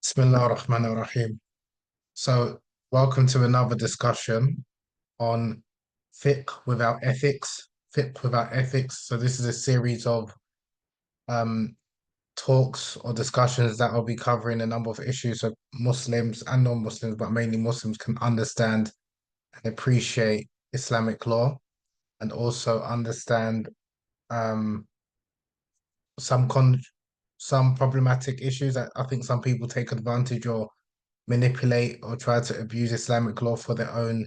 Bismillah ar-Rahman ar-Rahim. So, welcome to another discussion on fiqh without ethics. Fiqh without ethics. So, this is a series of um, talks or discussions that will be covering a number of issues so Muslims and non-Muslims, but mainly Muslims, can understand and appreciate Islamic law and also understand um, some con some problematic issues that I think some people take advantage or manipulate or try to abuse Islamic law for their own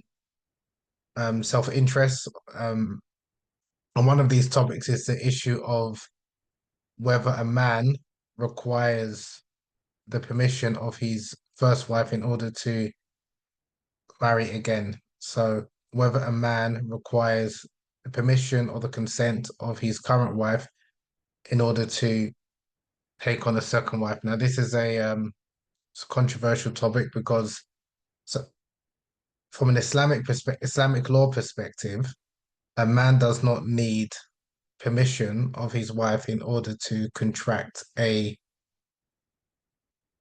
self-interest. And one of these topics is the issue of whether a man requires the permission of his first wife in order to marry again. So whether a man requires the permission or the consent of his current wife in order to take on a second wife. Now, this is it's a controversial topic because so from an Islamic perspective, Islamic law perspective, a man does not need permission of his wife in order to contract a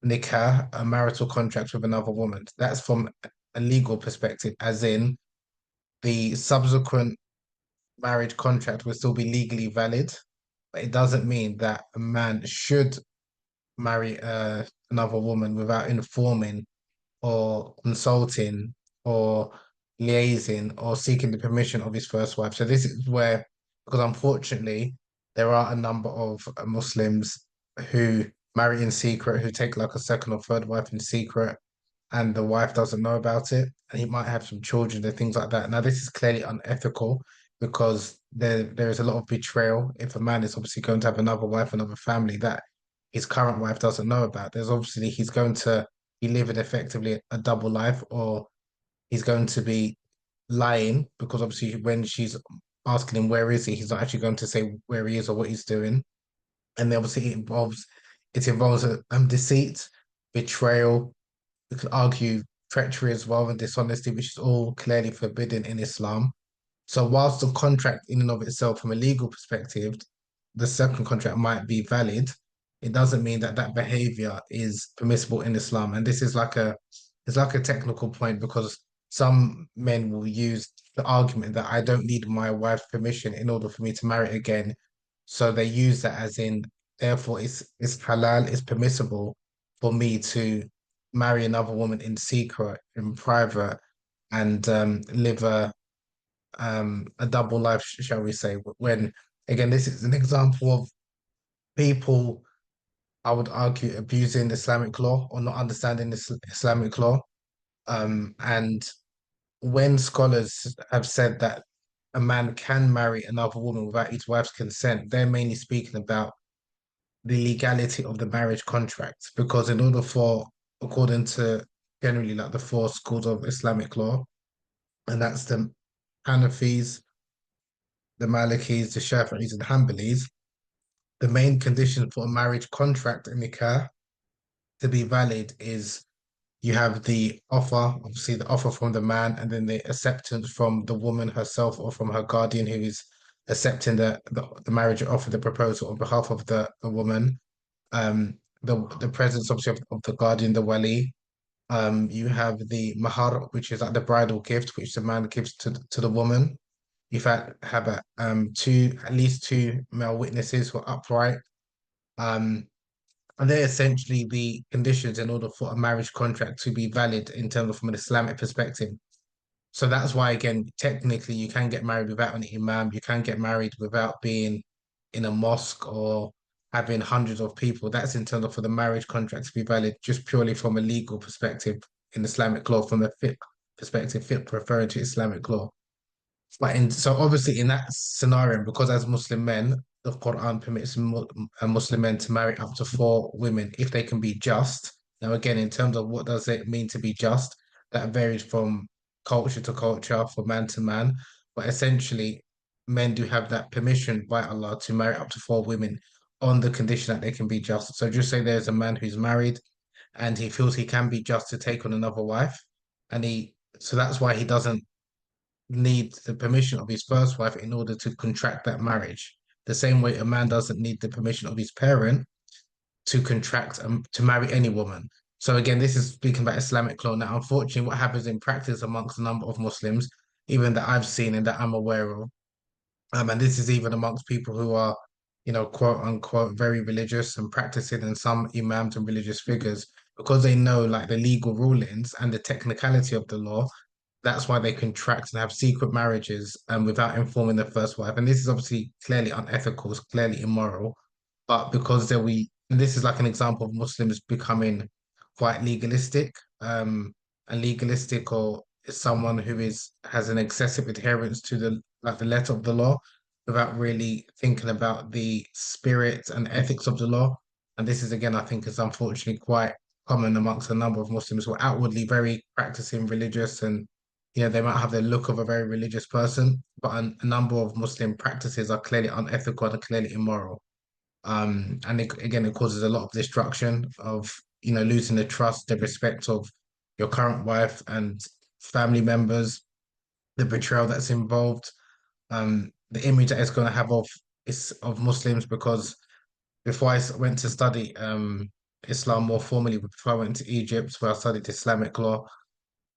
nikah, a marital contract with another woman. That's from a legal perspective, as in the subsequent marriage contract will still be legally valid, but it doesn't mean that a man should marry another woman without informing or consulting or liaising or seeking the permission of his first wife. So this is where, because unfortunately, there are a number of Muslims who marry in secret, who take like a second or third wife in secret, and the wife doesn't know about it, and he might have some children and things like that. Now, this is clearly unethical because there is a lot of betrayal if a man is obviously going to have another wife, another family that his current wife doesn't know about. There's obviously he's going to be living effectively a double life, or he's going to be lying because obviously when she's asking him where is he, he's not actually going to say where he is or what he's doing. And then obviously it involves deceit, betrayal. We could argue treachery as well and dishonesty, which is all clearly forbidden in Islam. So whilst the contract in and of itself, from a legal perspective, the second contract might be valid, it doesn't mean that that behavior is permissible in Islam. And this is it's like a technical point because some men will use the argument that I don't need my wife's permission in order for me to marry again. So they use that as in, therefore, it's halal, it's permissible for me to marry another woman in secret, in private, and live a double life, shall we say? When again, this is an example of people, I would argue, abusing Islamic law or not understanding this Islamic law. And when scholars have said that a man can marry another woman without his wife's consent, they're mainly speaking about the legality of the marriage contract. Because in order for, according to generally like the four schools of Islamic law, and that's the Hanafis, the Malikis, the Shafi'is, and Hanbalis, the main condition for a marriage contract in nikah to be valid is you have the offer, obviously the offer from the man, and then the acceptance from the woman herself or from her guardian who is accepting the marriage offer, the proposal on behalf of the woman. The presence obviously of the guardian, the wali. You have the mahar, which is like the bridal gift, which the man gives to the woman. You've have at least two male witnesses who are upright. Um, and they're essentially the conditions in order for a marriage contract to be valid in terms of from an Islamic perspective. So that's why, again, technically you can get married without an imam, you can get married without being in a mosque or having hundreds of people. That's in terms of for the marriage contract to be valid, just purely from a legal perspective in Islamic law, from a fiqh perspective, fiqh referring to Islamic law. So obviously in that scenario, because as Muslim men, the Quran permits Muslim men to marry up to four women if they can be just. Now, again, in terms of what does it mean to be just, that varies from culture to culture, from man to man. But essentially, men do have that permission by Allah to marry up to four women on the condition that they can be just. So just say there's a man who's married and he feels he can be just to take on another wife, and so that's why he doesn't need the permission of his first wife in order to contract that marriage. The same way a man doesn't need the permission of his parent to contract to marry any woman. So again, this is speaking about Islamic law. Now, unfortunately, what happens in practice amongst a number of Muslims, even that I've seen and that I'm aware of, and this is even amongst people who are, quote unquote, very religious and practicing, and some imams and religious figures, because they know like the legal rulings and the technicality of the law. That's why they contract and have secret marriages without informing their first wife. And this is obviously clearly unethical, it's clearly immoral. But because and this is like an example of Muslims becoming quite legalistic. And legalistic or is someone who has an excessive adherence to the letter of the law without really thinking about the spirit and ethics of the law. And this is again, I think, is unfortunately quite common amongst a number of Muslims who are outwardly very practicing religious and they might have the look of a very religious person, but a number of Muslim practices are clearly unethical and clearly immoral. And again, it causes a lot of destruction of, losing the trust, the respect of your current wife and family members, the betrayal that's involved, the image that it's going to have of Muslims. Because before went to study Islam more formally, before I went to Egypt, where I studied Islamic law,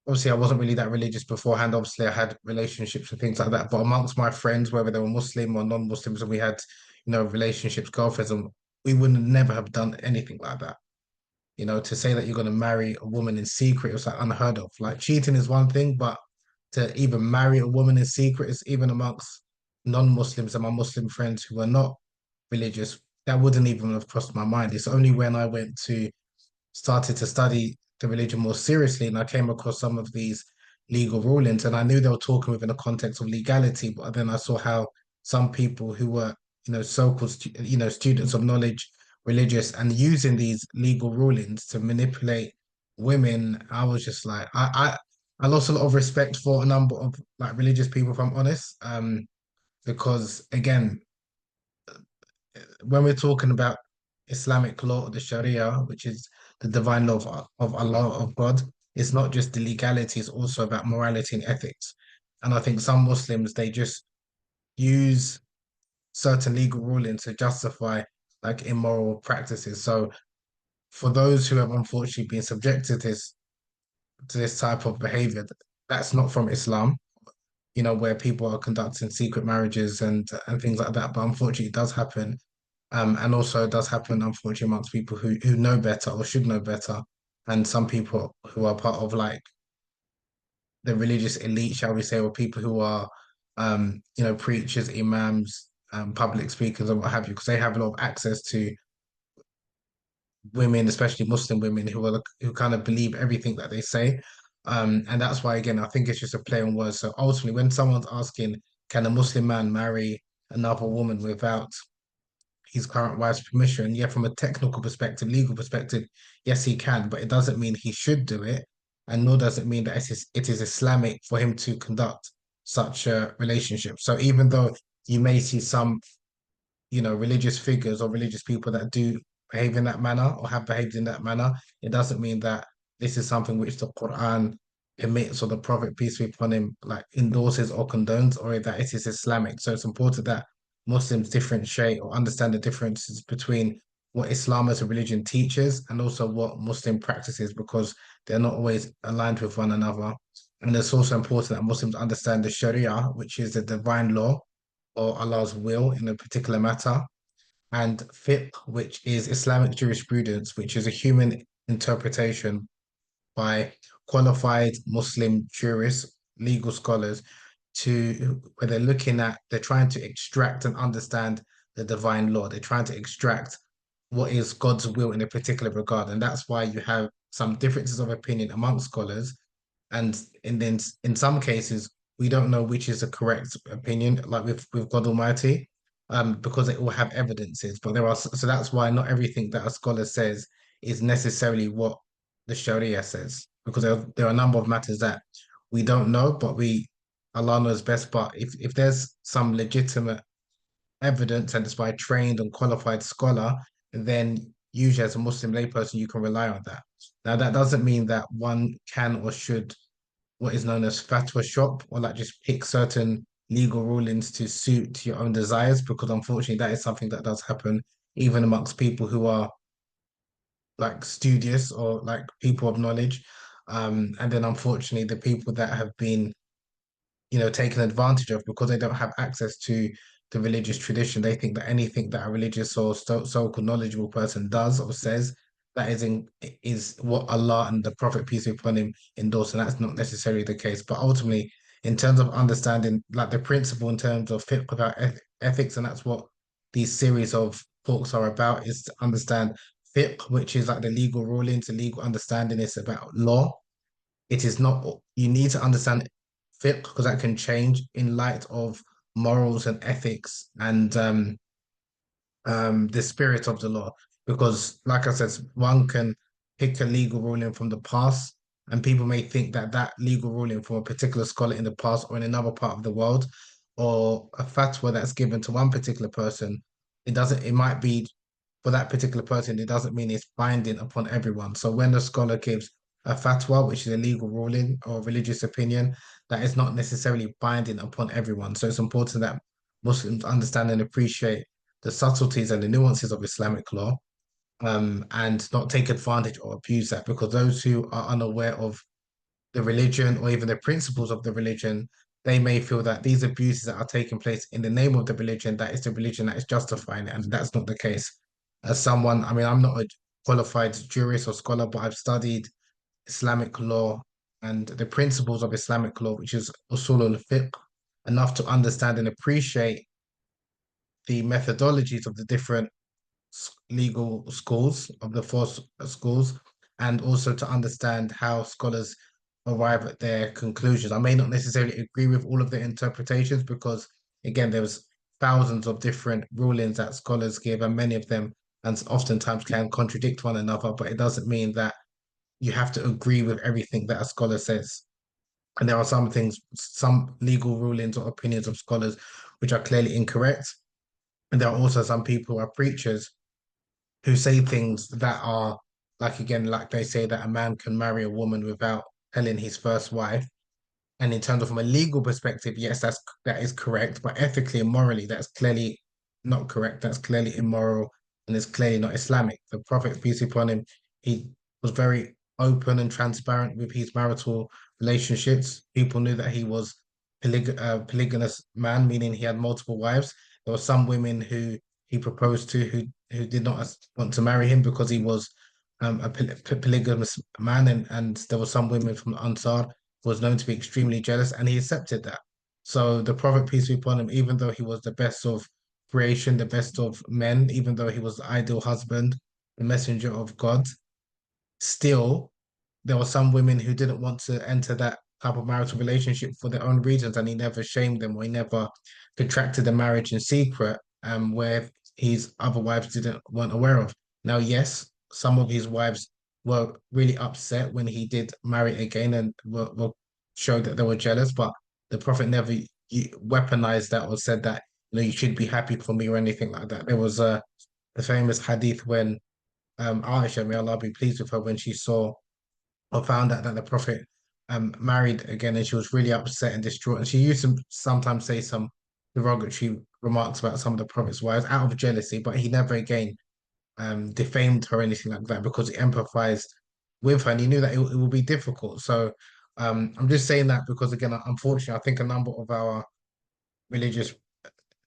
obviously I wasn't really that religious beforehand. Obviously, I had relationships and things like that. But amongst my friends, whether they were Muslim or non-Muslims, and we had, relationships, girlfriends, and we would never have done anything like that. To say that you're going to marry a woman in secret was like unheard of. Like cheating is one thing, but to even marry a woman in secret is even amongst non-Muslims and my Muslim friends who are not religious, that wouldn't even have crossed my mind. It's only when I went to started to study the religion more seriously, and I came across some of these legal rulings, and I knew they were talking within the context of legality, but then I saw how some people who were, so-called, students of knowledge, religious, and using these legal rulings to manipulate women. I was just like, I lost a lot of respect for a number of like religious people, if I'm honest, because again, when we're talking about Islamic law, the Sharia, which is the divine law of Allah, of God, it's not just the legality, it's also about morality and ethics. And I think some Muslims, they just use certain legal rulings to justify like immoral practices. So for those who have unfortunately been subjected to this type of behavior, that's not from Islam, where people are conducting secret marriages and things like that. But unfortunately, it does happen. And also it does happen, unfortunately, amongst people who know better or should know better. And some people who are part of like the religious elite, shall we say, or people who are, preachers, imams, public speakers, and what have you, because they have a lot of access to women, especially Muslim women, who kind of believe everything that they say. And that's why, again, I think it's just a play on words. So ultimately, when someone's asking, can a Muslim man marry another woman without his current wife's permission? Yeah, from a technical perspective, legal perspective, yes, he can, but it doesn't mean he should do it, and nor does it mean that it is Islamic for him to conduct such a relationship. So even though you may see some religious figures or religious people that do behave in that manner or have behaved in that manner, it doesn't mean that this is something which the Quran permits or the Prophet, peace be upon him, like endorses or condones, or that it is Islamic. So it's important that Muslims differentiate or understand the differences between what Islam as a religion teaches and also what Muslim practices, because they're not always aligned with one another. And it's also important that Muslims understand the Sharia, which is the divine law or Allah's will in a particular matter, and fiqh, which is Islamic jurisprudence, which is a human interpretation by qualified Muslim jurists, legal scholars, where they're trying to extract and understand the divine law. They're trying to extract what is God's will in a particular regard. And that's why you have some differences of opinion among scholars. And then in some cases, we don't know which is the correct opinion, like with God Almighty, because they all have evidences. But so that's why not everything that a scholar says is necessarily what the Sharia says, because there are a number of matters that we don't know, but Allah knows best. But if there's some legitimate evidence and it's by a trained and qualified scholar, then usually as a Muslim layperson, you can rely on that. Now, that doesn't mean that one can or should what is known as fatwa shop, or like just pick certain legal rulings to suit your own desires, because unfortunately that is something that does happen even amongst people who are like studious or like people of knowledge. And then unfortunately, the people that have been taken advantage of because they don't have access to the religious tradition. They think that anything that a religious or so-called knowledgeable person does or says that is what Allah and the Prophet peace be upon him endorse, and that's not necessarily the case. But ultimately, in terms of understanding like the principle in terms of fiqh without ethics, and that's what these series of talks are about, is to understand fiqh, which is like the legal rulings, the legal understanding is about law. It is not, you need to understand fiqh because that can change in light of morals and ethics and the spirit of the law. Because, like I said, one can pick a legal ruling from the past, and people may think that that legal ruling from a particular scholar in the past or in another part of the world, or a fatwa that's given to one particular person, it might be for that particular person, it doesn't mean it's binding upon everyone. So when a scholar gives a fatwa, which is a legal ruling or religious opinion, that is not necessarily binding upon everyone. So it's important that Muslims understand and appreciate the subtleties and the nuances of Islamic law, and not take advantage or abuse that, because those who are unaware of the religion or even the principles of the religion, they may feel that these abuses that are taking place in the name of the religion, that is the religion that is justifying it, and that's not the case. As someone, I mean, I'm not a qualified jurist or scholar, but I've studied Islamic law and the principles of Islamic law, which is usul al-fiqh, enough to understand and appreciate the methodologies of the different legal schools, of the four schools, and also to understand how scholars arrive at their conclusions. I may not necessarily agree with all of the interpretations because, again, there's thousands of different rulings that scholars give, and many of them and oftentimes can contradict one another, but it doesn't mean that you have to agree with everything that a scholar says. And there are some things, some legal rulings or opinions of scholars which are clearly incorrect. And there are also some people who are preachers who say things that are like, again, like they say that a man can marry a woman without telling his first wife. And in terms of from a legal perspective, yes, that is correct, but ethically and morally, that's clearly not correct. That's clearly immoral and it's clearly not Islamic. The Prophet, peace be upon him, he was very open and transparent with his marital relationships. People knew that he was polygamous man, meaning he had multiple wives. There were some women who he proposed to who did not want to marry him because he was a polygamous man, and there were some women from the Ansar was known to be extremely jealous, and he accepted that. So the Prophet, peace be upon him, even though he was the best of creation, the best of men, even though he was the ideal husband, the messenger of God, still there were some women who didn't want to enter that type of marital relationship for their own reasons, and he never shamed them or he never contracted the marriage in secret, where his other wives didn't weren't aware of. Now, yes, some of his wives were really upset when he did marry again and were showed that they were jealous, but the Prophet never weaponized that or said that you should be happy for me or anything like that. There was a famous hadith when Aisha, may Allah be pleased with her, when she saw or found out that the Prophet married again, and she was really upset and distraught. And she used to sometimes say some derogatory remarks about some of the Prophet's wives out of jealousy, but he never again defamed her or anything like that because he empathized with her and he knew that it would be difficult. So I'm just saying that because, again, unfortunately, I think a number of our religious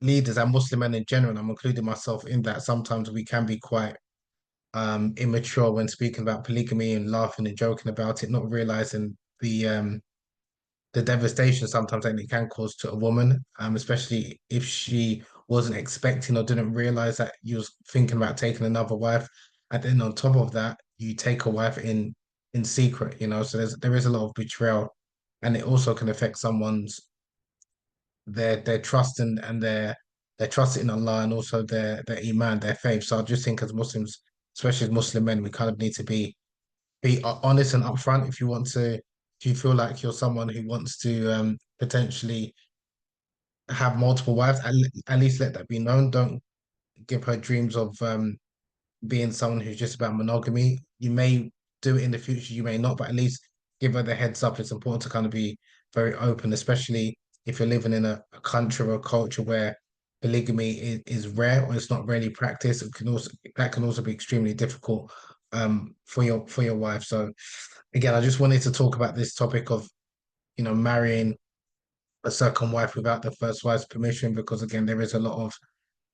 leaders and Muslim men in general, and I'm including myself in that, sometimes we can be quite immature when speaking about polygamy and laughing and joking about it, not realizing the devastation sometimes that it can cause to a woman, especially if she wasn't expecting or didn't realize that you was thinking about taking another wife. And then on top of that, you take a wife in secret, So there is a lot of betrayal, and it also can affect someone's their trust and their trust in Allah, and also their iman, their faith. So I just think as Muslims, especially as Muslim men, we kind of need to be honest and upfront. If you feel like you're someone who wants to potentially have multiple wives, at least let that be known. Don't give her dreams of being someone who's just about monogamy. You may do it in the future, you may not, but at least give her the heads up. It's important to kind of be very open, especially if you're living in a country or a culture where polygamy is rare or it's not really practiced. It can also That can also be extremely difficult for your wife. So again, I just wanted to talk about this topic of, marrying a second wife without the first wife's permission, because again, there is a lot of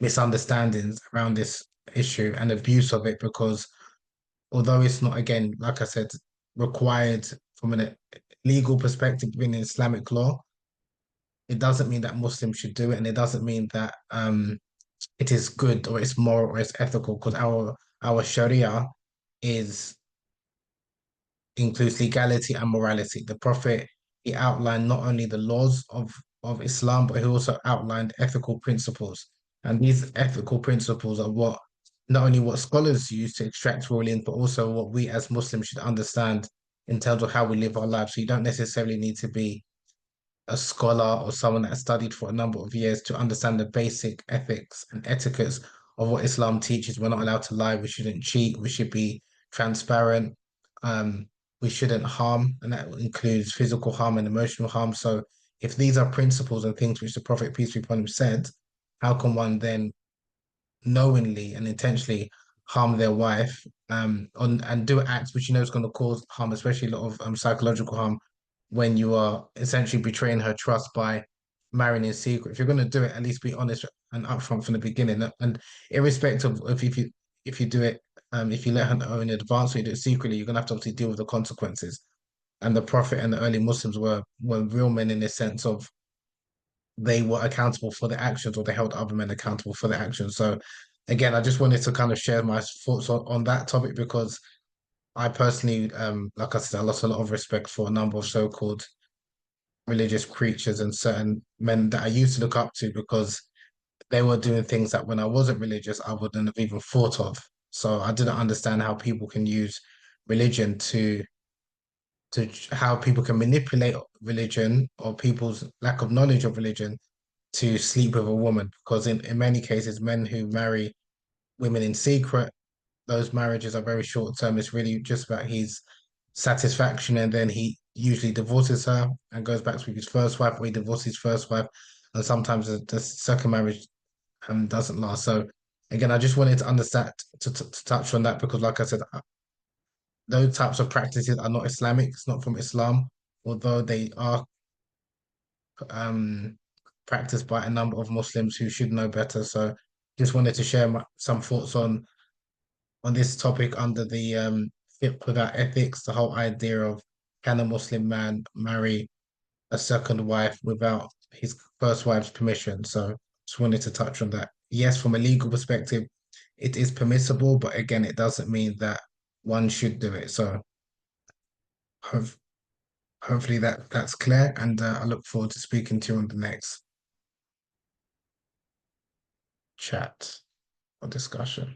misunderstandings around this issue and abuse of it, because although it's not, again, like I said, required from a legal perspective in Islamic law, it doesn't mean that Muslims should do it, and it doesn't mean that it is good or it's moral or it's ethical, because our Sharia is includes legality and morality. The Prophet, he outlined not only the laws of Islam, but he also outlined ethical principles. And these ethical principles are not only what scholars use to extract rulings, but also what we as Muslims should understand in terms of how we live our lives. So you don't necessarily need to be a scholar or someone that has studied for a number of years to understand the basic ethics and etiquettes of what Islam teaches. We're not allowed to lie. We shouldn't cheat. We should be transparent. Um, we shouldn't harm, and that includes physical harm and emotional harm. So, if these are principles and things which the Prophet, peace be upon him, said, how can one then knowingly and intentionally harm their wife, and do acts which is going to cause harm, especially a lot of psychological harm, when you are essentially betraying her trust by marrying in secret? If you're going to do it, at least be honest and upfront from the beginning. And irrespective of if you do it, if you let her know in advance or you do it secretly, you're going to have to obviously deal with the consequences. And the Prophet and the early Muslims were real men in the sense of they were accountable for their actions, or they held other men accountable for their actions. So again, I just wanted to kind of share my thoughts on that topic, because I personally, like I said, I lost a lot of respect for a number of so-called religious preachers and certain men that I used to look up to, because they were doing things that when I wasn't religious, I wouldn't have even thought of. So I didn't understand how people can use religion to how people can manipulate religion or people's lack of knowledge of religion to sleep with a woman. Because in many cases, men who marry women in secret, those marriages are very short term. It's really just about his satisfaction, and then he usually divorces her and goes back to his first wife, or he divorces his first wife, and sometimes the second marriage doesn't last. So again, I just wanted to understand to touch on that, because, like I said, those types of practices are not Islamic. It's not from Islam, although they are um, practiced by a number of Muslims who should know better. So just wanted to share some thoughts on this topic under the fiqh without ethics, the whole idea of, can a Muslim man marry a second wife without his first wife's permission? So just wanted to touch on that. Yes, from a legal perspective, it is permissible, but again, it doesn't mean that one should do it. So hope, hopefully that's clear, and I look forward to speaking to you on the next chat or discussion.